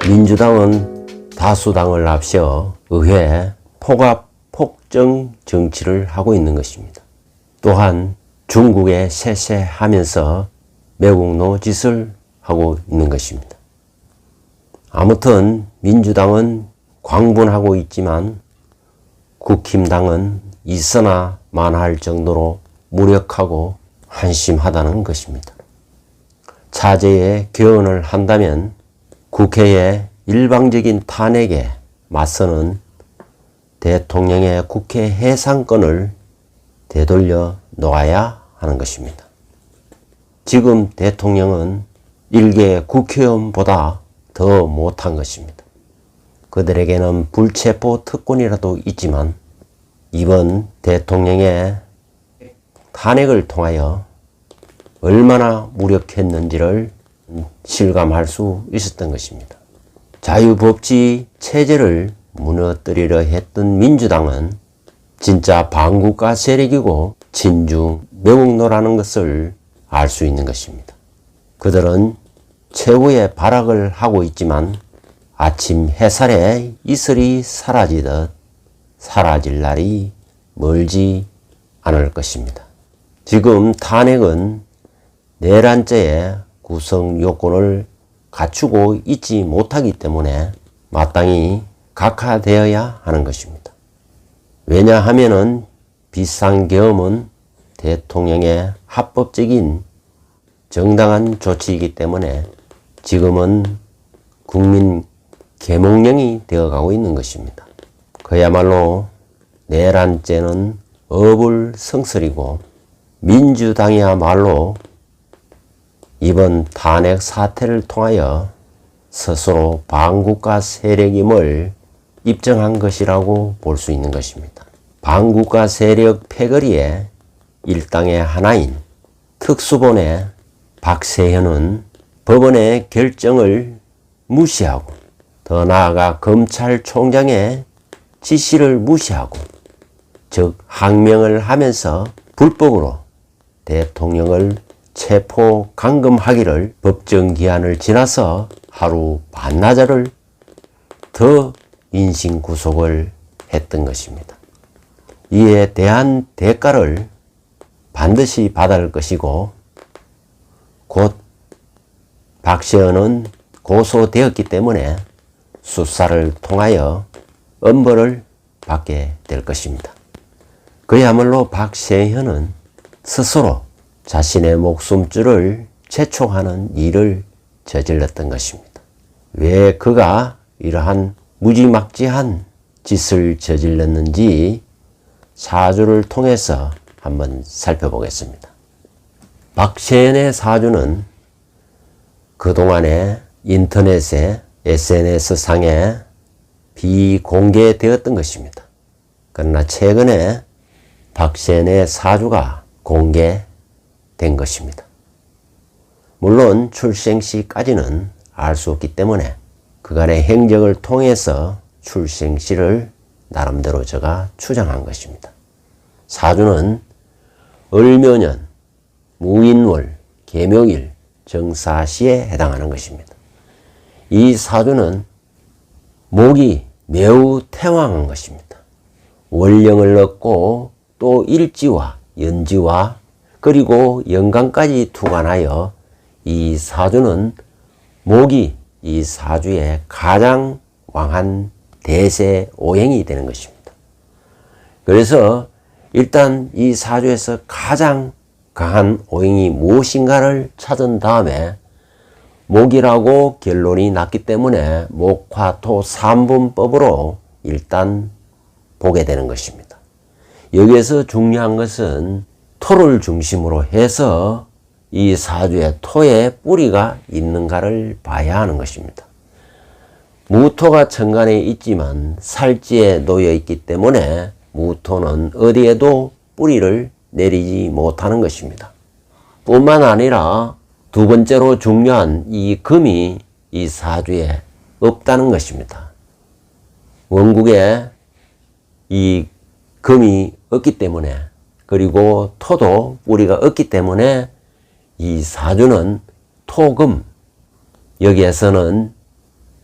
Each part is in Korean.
민주당은 다수당을 앞세워 의회 폭압 폭정 정치를 하고 있는 것입니다. 또한 중국에 세세하면서 매국노 짓을 하고 있는 것입니다. 아무튼 민주당은 광분하고 있지만 국힘당은 있어나 마나할 정도로 무력하고 한심하다는 것입니다. 차제에 개헌을 한다면 국회의 일방적인 탄핵에 맞서는 대통령의 국회 해산권을 되돌려 놓아야 하는 것입니다. 지금 대통령은 일개 국회의원보다 더 못한 것입니다. 그들에게는 불체포 특권이라도 있지만 이번 대통령의 탄핵을 통하여 얼마나 무력했는지를 실감할 수 있었던 것입니다. 자유법치 체제를 무너뜨리려 했던 민주당은 진짜 반국가 세력이고 친중 매국노라는 것을 알 수 있는 것입니다. 그들은 최후의 발악을 하고 있지만 아침 햇살에 이슬이 사라지듯 사라질 날이 멀지 않을 것입니다. 지금 탄핵은 내란죄의 구성 요건을 갖추고 있지 못하기 때문에 마땅히 각하되어야 하는 것입니다. 왜냐하면은 비상계엄은 대통령의 합법적인 정당한 조치이기 때문에 지금은 국민 계몽령이 되어가고 있는 것입니다. 그야말로 내란죄는 어불성설이고 민주당이야말로 이번 탄핵 사태를 통하여 스스로 반국가 세력임을 입증한 것이라고 볼 수 있는 것입니다. 반국가 세력 패거리의 일당의 하나인 특수본의 박세현은 법원의 결정을 무시하고 더 나아가 검찰총장의 지시를 무시하고 즉 항명을 하면서 불법으로 대통령을 체포 감금하기를 법정기한을 지나서 하루 반나절을 더 인신구속을 했던 것입니다. 이에 대한 대가를 반드시 받아야 할 것이고 곧 박세현은 고소되었기 때문에 수사를 통하여 엄벌을 받게 될 것입니다. 그야말로 박세현은 스스로 자신의 목숨줄을 재촉하는 일을 저질렀던 것입니다. 왜 그가 이러한 무지막지한 짓을 저질렀는지 사주를 통해서 한번 살펴보겠습니다. 박세현의 사주는 그동안에 인터넷에 SNS상에 비공개되었던 것입니다. 그러나 최근에 박세현의 사주가 공개된 것입니다. 물론 출생시까지는 알 수 없기 때문에 그간의 행적을 통해서 출생시를 나름대로 제가 추정한 것입니다. 사주는 을묘년, 무인월, 계묘일, 정사시에 해당하는 것입니다. 이 사주는 목이 매우 태왕한 것입니다. 월령을 얻고 또 일지와 연지와 그리고 영간까지 투관하여 이 사주는 목이 이 사주의 가장 왕한 대세 오행이 되는 것입니다. 그래서 일단 이 사주에서 가장 강한 오행이 무엇인가를 찾은 다음에 목이라고 결론이 났기 때문에 목화토 3분법으로 일단 보게 되는 것입니다. 여기에서 중요한 것은 토를 중심으로 해서 이 사주에 토의 뿌리가 있는가를 봐야 하는 것입니다. 무토가 천간에 있지만 살지에 놓여 있기 때문에 무토는 어디에도 뿌리를 내리지 못하는 것입니다. 뿐만 아니라 두 번째로 중요한 이 금이 이 사주에 없다는 것입니다. 원국에 이 금이 없기 때문에 그리고 토도 뿌리가 없기 때문에 이 사주는 토금, 여기에서는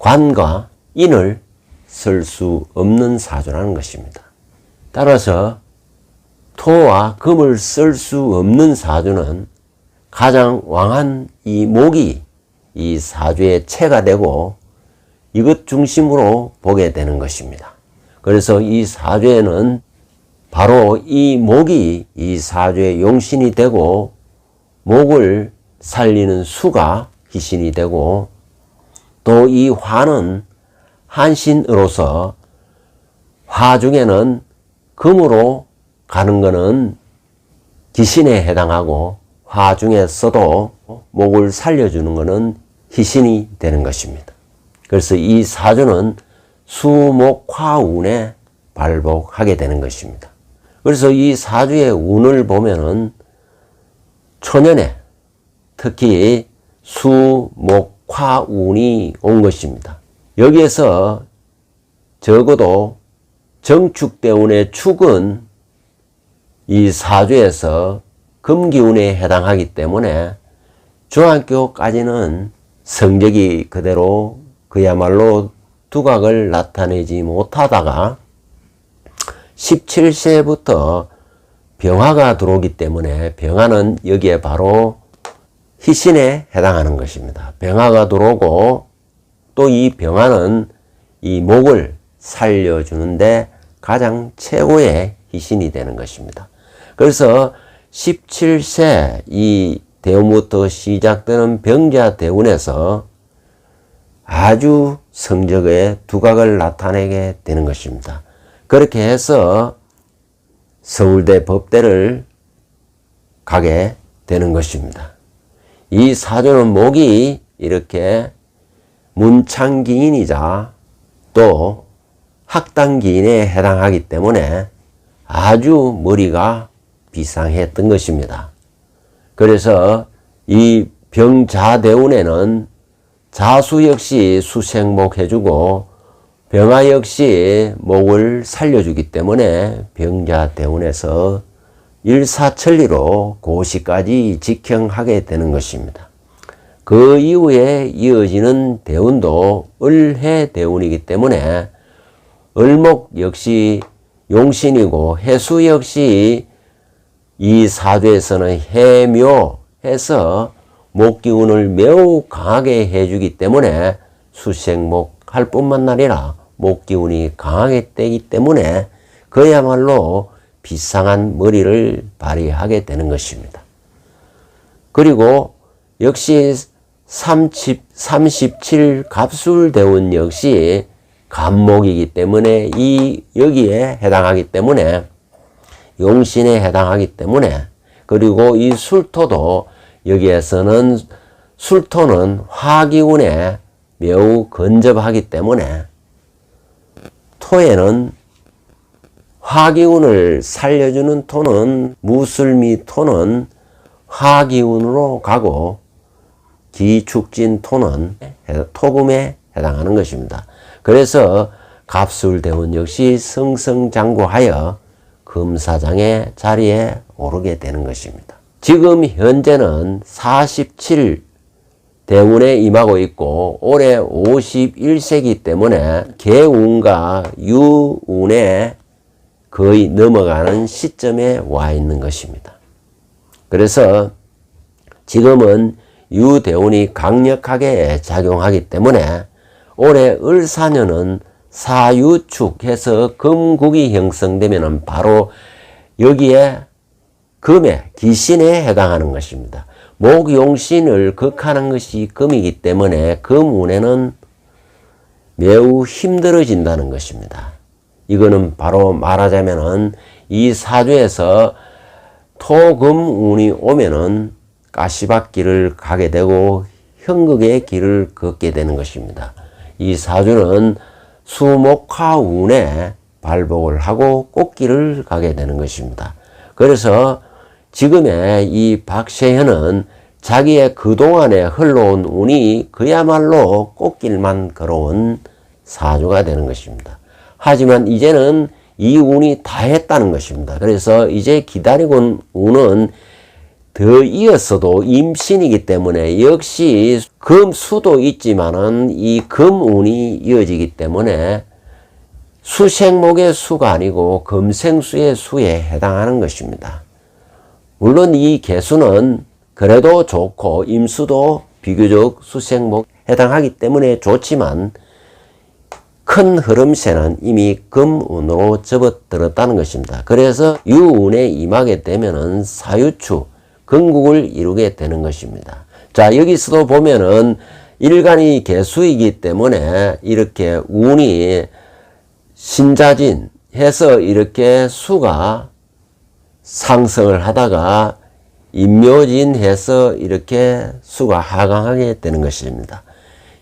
관과 인을 쓸 수 없는 사주라는 것입니다. 따라서 토와 금을 쓸 수 없는 사주는 가장 왕한 이 목이 이 사주의 체가 되고 이것 중심으로 보게 되는 것입니다. 그래서 이 사주에는 바로 이 목이 이 사주의 용신이 되고 목을 살리는 수가 희신이 되고 또 이 화는 한신으로서 화 중에는 금으로 가는 것은 기신에 해당하고 화 중에서도 목을 살려주는 것은 희신이 되는 것입니다. 그래서 이 사주는 수목화운에 발복하게 되는 것입니다. 그래서 이 사주의 운을 보면은 초년에 특히 수목화운이 온 것입니다. 여기에서 적어도 정축대운의 축은 이 사주에서 금기운에 해당하기 때문에 중학교까지는 성적이 그대로 그야말로 두각을 나타내지 못하다가 17세부터 병화가 들어오기 때문에 병화는 여기에 바로 희신에 해당하는 것입니다. 병화가 들어오고 또 이 병화는 이 목을 살려주는데 가장 최고의 희신이 되는 것입니다. 그래서 17세 이 대운부터 시작되는 병자 대운에서 아주 성적의 두각을 나타내게 되는 것입니다. 그렇게 해서 서울대 법대를 가게 되는 것입니다. 이 사주는 목이 이렇게 문창기인이자 또 학당기인에 해당하기 때문에 아주 머리가 비상했던 것입니다. 그래서 이 병자대운에는 자수 역시 수생목 해주고 병화 역시 목을 살려주기 때문에 병자대운에서 일사천리로 고시까지 직행하게 되는 것입니다. 그 이후에 이어지는 대운도 을해대운이기 때문에 을목 역시 용신이고 해수 역시 이 사주에서는 해묘해서 목기운을 매우 강하게 해주기 때문에 수생목 할 뿐만 아니라 목기운이 강하게 되기 때문에 그야말로 비상한 머리를 발휘하게 되는 것입니다. 그리고 역시 37 갑술대운 역시 간목이기 때문에 여기에 해당하기 때문에 용신에 해당하기 때문에 그리고 이 술토도 여기에서는 술토는 화기운에 매우 근접하기 때문에 토에는 화기운을 살려주는 토는 무술미 토는 화기운으로 가고 기축진 토는 토금에 해당하는 것입니다. 그래서 갑술대운 역시 승승장구하여 금사장의 자리에 오르게 되는 것입니다. 지금 현재는 47 대운에 임하고 있고 올해 51세기 때문에 개운과 유운에 거의 넘어가는 시점에 와 있는 것입니다. 그래서 지금은 유대운이 강력하게 작용하기 때문에 올해 을사년은 사유축해서 금국이 형성되면 바로 여기에 금의 기신에 해당하는 것입니다. 목용신을 극하는 것이 금이기 때문에 금운에는 매우 힘들어진다는 것입니다. 이거는 바로 말하자면은 이 사주에서 토금운이 오면은 가시밭길을 가게 되고 형극의 길을 걷게 되는 것입니다. 이 사주는 수목화운에 발복을 하고 꽃길을 가게 되는 것입니다. 그래서 지금의 이 박세현은 자기의 그동안에 흘러온 운이 그야말로 꽃길만 걸어온 사주가 되는 것입니다. 하지만 이제는 이 운이 다 했다는 것입니다. 그래서 이제 기다리고 온 운은 더 이어서도 임신이기 때문에 역시 금수도 있지만은 이 금운이 이어지기 때문에 수생목의 수가 아니고 금생수의 수에 해당하는 것입니다. 물론 이 개수는 그래도 좋고 임수도 비교적 수생목 해당하기 때문에 좋지만 큰 흐름세는 이미 금운으로 접어들었다는 것입니다. 그래서 유운에 임하게 되면은 사유추, 건국을 이루게 되는 것입니다. 자, 여기서도 보면은 일간이 개수이기 때문에 이렇게 운이 신자진 해서 이렇게 수가 상승을 하다가 임묘진 해서 이렇게 수가 하강하게 되는 것입니다.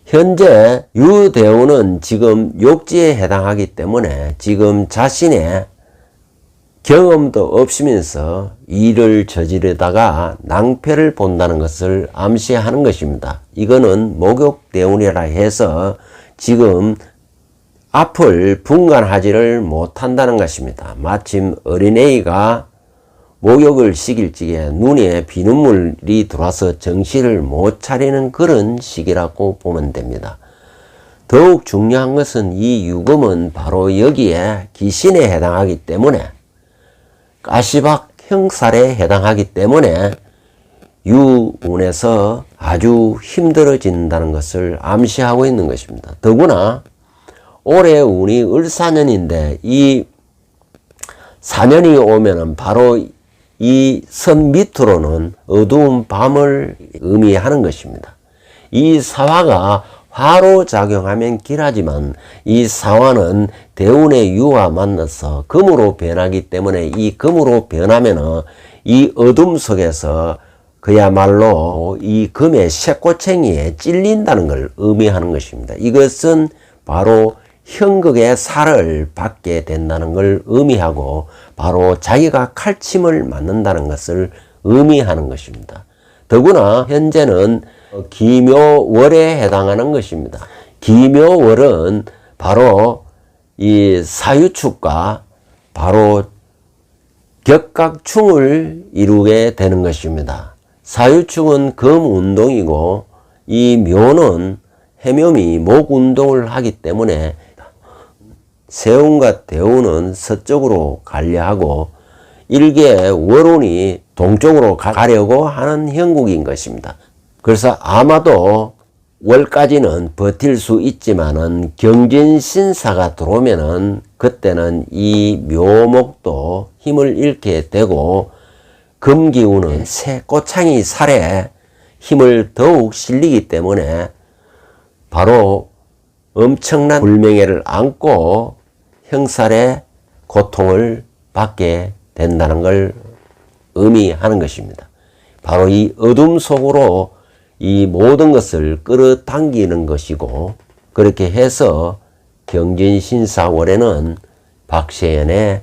현재 유대운은 지금 욕지에 해당하기 때문에 지금 자신의 경험도 없으면서 일을 저지르다가 낭패를 본다는 것을 암시하는 것입니다. 이거는 목욕대운이라 해서 지금 앞을 분간하지를 못한다는 것입니다. 마침 어린애가 목욕을 시킬 적에 눈에 비눗물이 들어와서 정신을 못 차리는 그런 시기라고 보면 됩니다. 더욱 중요한 것은 이 유금은 바로 여기에 기신에 해당하기 때문에 가시박 형살에 해당하기 때문에 유운에서 아주 힘들어진다는 것을 암시하고 있는 것입니다. 더구나 올해 운이 을사년인데 이 사년이 오면은 바로 이 선 밑으로는 어두운 밤을 의미하는 것입니다. 이 사화가 화로 작용하면 길하지만 이 사화는 대운의 유와 만나서 금으로 변하기 때문에 이 금으로 변하면은 이 어둠 속에서 그야말로 이 금의 쇠꼬챙이에 찔린다는 걸 의미하는 것입니다. 이것은 바로 형극의 살을 받게 된다는 걸 의미하고 바로 자기가 칼침을 맞는다는 것을 의미하는 것입니다. 더구나 현재는 기묘월에 해당하는 것입니다. 기묘월은 바로 이 사유축과 바로 격각충을 이루게 되는 것입니다. 사유축은 금운동이고 이 묘는 해묘미 목운동을 하기 때문에 세운과 대운은 서쪽으로 가려하고 일개 월운이 동쪽으로 가려고 하는 형국인 것입니다. 그래서 아마도 월까지는 버틸 수 있지만은 경진신사가 들어오면은 그때는 이 묘목도 힘을 잃게 되고 금기운은 새 꼬창이 살에 힘을 더욱 실리기 때문에 바로 엄청난 불명예를 안고 형살의 고통을 받게 된다는 걸 의미하는 것입니다. 바로 이 어둠 속으로 이 모든 것을 끌어당기는 것이고 그렇게 해서 경진신사월에는 박세연의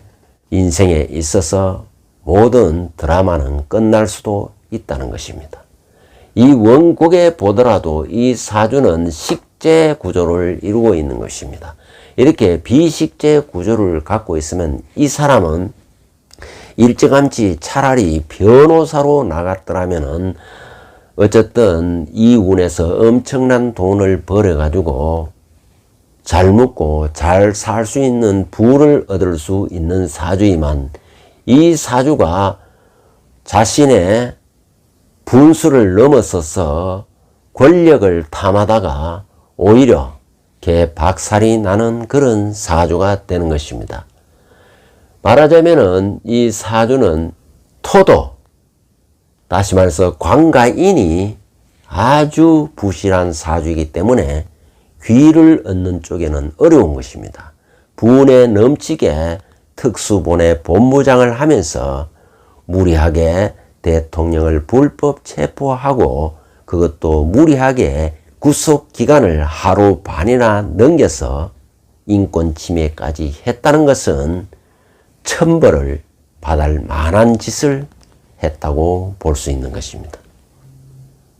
인생에 있어서 모든 드라마는 끝날 수도 있다는 것입니다. 이 원국에 보더라도 이 사주는 식재 구조를 이루고 있는 것입니다. 이렇게 비식재 구조를 갖고 있으면 이 사람은 일찌감치 차라리 변호사로 나갔더라면은 어쨌든 이 운에서 엄청난 돈을 벌어가지고 잘 먹고 잘 살 수 있는 부를 얻을 수 있는 사주이만 이 사주가 자신의 분수를 넘어서서 권력을 탐하다가 오히려 개박살이 나는 그런 사주가 되는 것입니다. 말하자면은 이 사주는 토도, 다시 말해서 관가인이 아주 부실한 사주이기 때문에 귀를 얻는 쪽에는 어려운 것입니다. 분에 넘치게 특수본의 본부장을 하면서 무리하게 대통령을 불법 체포하고 그것도 무리하게 구속 기간을 하루 반이나 넘겨서 인권 침해까지 했다는 것은 천벌을 받을 만한 짓을 했다고 볼 수 있는 것입니다.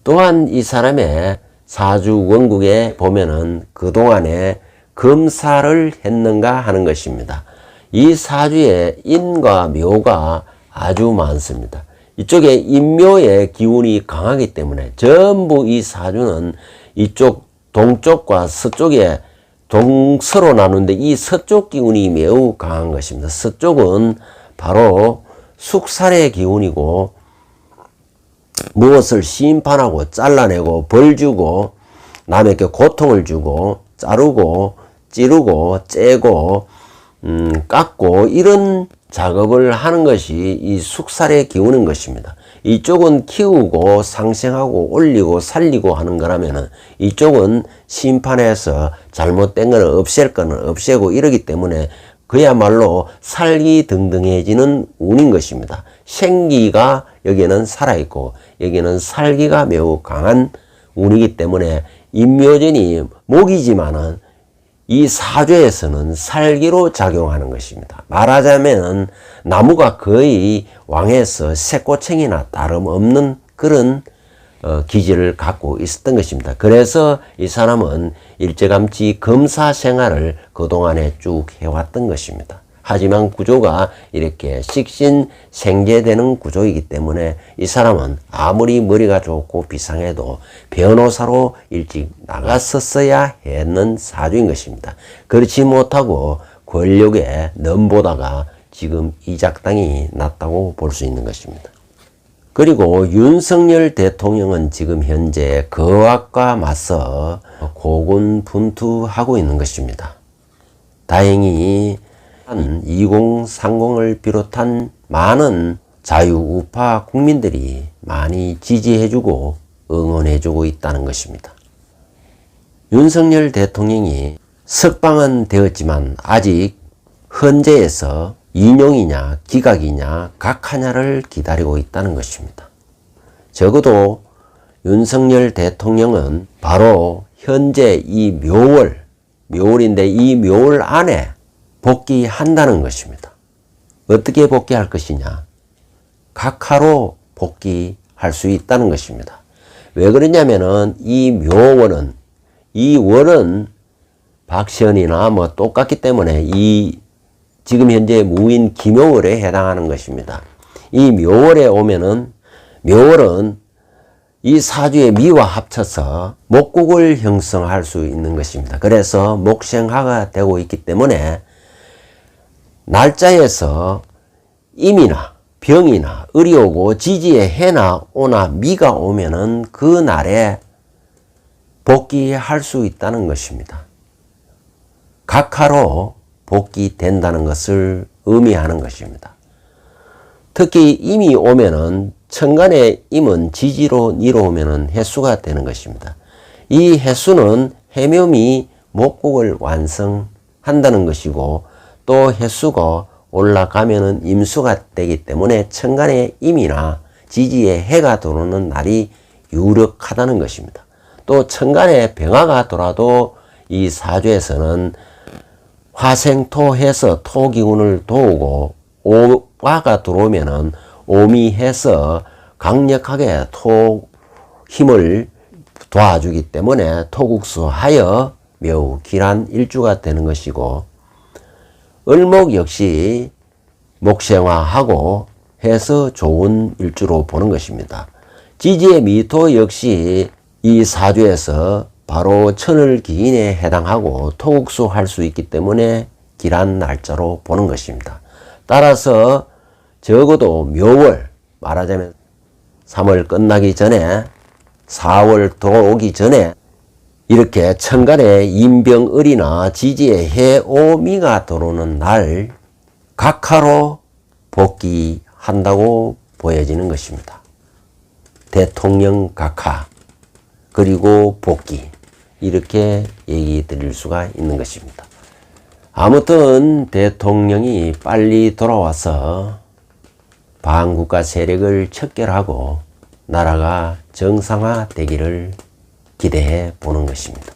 또한 이 사람의 사주 원국에 보면은 그동안에 검사를 했는가 하는 것입니다. 이 사주에 인과 묘가 아주 많습니다. 이쪽에 인묘의 기운이 강하기 때문에 전부 이 사주는 이쪽 동쪽과 서쪽에 동서로 나누는데 이 서쪽 기운이 매우 강한 것입니다. 서쪽은 바로 숙살의 기운이고 무엇을 심판하고 잘라내고 벌 주고 남에게 고통을 주고 자르고 찌르고 째고 깎고 이런 작업을 하는 것이 이 숙살의 기운인 것입니다. 이쪽은 키우고 상생하고 올리고 살리고 하는 거라면은 이쪽은 심판해서 잘못된 거는 없앨 거는 없애고 이러기 때문에 그야말로 살기등등해지는 운인 것입니다. 생기가 여기는 살아있고 여기는 살기가 매우 강한 운이기 때문에 인묘전이 목이지만은 이 사주에서는 살기로 작용하는 것입니다. 말하자면 나무가 거의 왕에서 새꼬챙이나 다름없는 그런 기질을 갖고 있었던 것입니다. 그래서 이 사람은 일찌감치 검사 생활을 그동안에 쭉 해왔던 것입니다. 하지만 구조가 이렇게 식신생재되는 구조이기 때문에 이 사람은 아무리 머리가 좋고 비상해도 변호사로 일찍 나갔었어야 했는 사주인 것입니다. 그렇지 못하고 권력에 넘보다가 지금 이 작당이 났다고 볼 수 있는 것입니다. 그리고 윤석열 대통령은 지금 현재 거악과 맞서 고군분투하고 있는 것입니다. 다행히 2030을 비롯한 많은 자유우파 국민들이 많이 지지해주고 응원해주고 있다는 것입니다. 윤석열 대통령이 석방은 되었지만 아직 헌재에서 인용이냐 기각이냐 각하냐를 기다리고 있다는 것입니다. 적어도 윤석열 대통령은 바로 현재 이 묘월인데 이 묘월 안에 복귀한다는 것입니다. 어떻게 복귀할 것이냐? 각하로 복귀할 수 있다는 것입니다. 왜 그러냐면은 이 월은 박시연이나 뭐 똑같기 때문에 이 지금 현재 무인 기묘월에 해당하는 것입니다. 이 묘월에 오면은 묘월은 이 사주의 미와 합쳐서 목국을 형성할 수 있는 것입니다. 그래서 목생화가 되고 있기 때문에 날짜에서 임이나 병이나 을이 오고 지지에 해나 오나 미가 오면은 그 날에 복귀할 수 있다는 것입니다. 각하로 복귀된다는 것을 의미하는 것입니다. 특히 임이 오면은 천간의 임은 지지로 니로 오면은 해수가 되는 것입니다. 이 해수는 해묘미 목국을 완성한다는 것이고 또 해수가 올라가면은 임수가 되기 때문에 천간의 임이나 지지에 해가 들어오는 날이 유력하다는 것입니다. 또 천간에 병화가 돌아도 이 사주에서는 화생토해서 토기운을 도우고 오화가 들어오면은 오미해서 강력하게 토 힘을 도와주기 때문에 토국수하여 매우 길한 일주가 되는 것이고 을목 역시 목생화하고 해서 좋은 일주로 보는 것입니다. 지지의 미토 역시 이 사주에서 바로 천을기인에 해당하고 토국수 할 수 있기 때문에 길한 날짜로 보는 것입니다. 따라서 적어도 묘월, 말하자면 3월 끝나기 전에 4월 들어오기 전에 이렇게 천간에 임병을이나 지지에 해오미가 들어오는 날 각하로 복귀한다고 보여지는 것입니다. 대통령 각하 그리고 복귀 이렇게 얘기 드릴 수가 있는 것입니다. 아무튼 대통령이 빨리 돌아와서 반국가 세력을 척결하고 나라가 정상화되기를 기대해 보는 것입니다.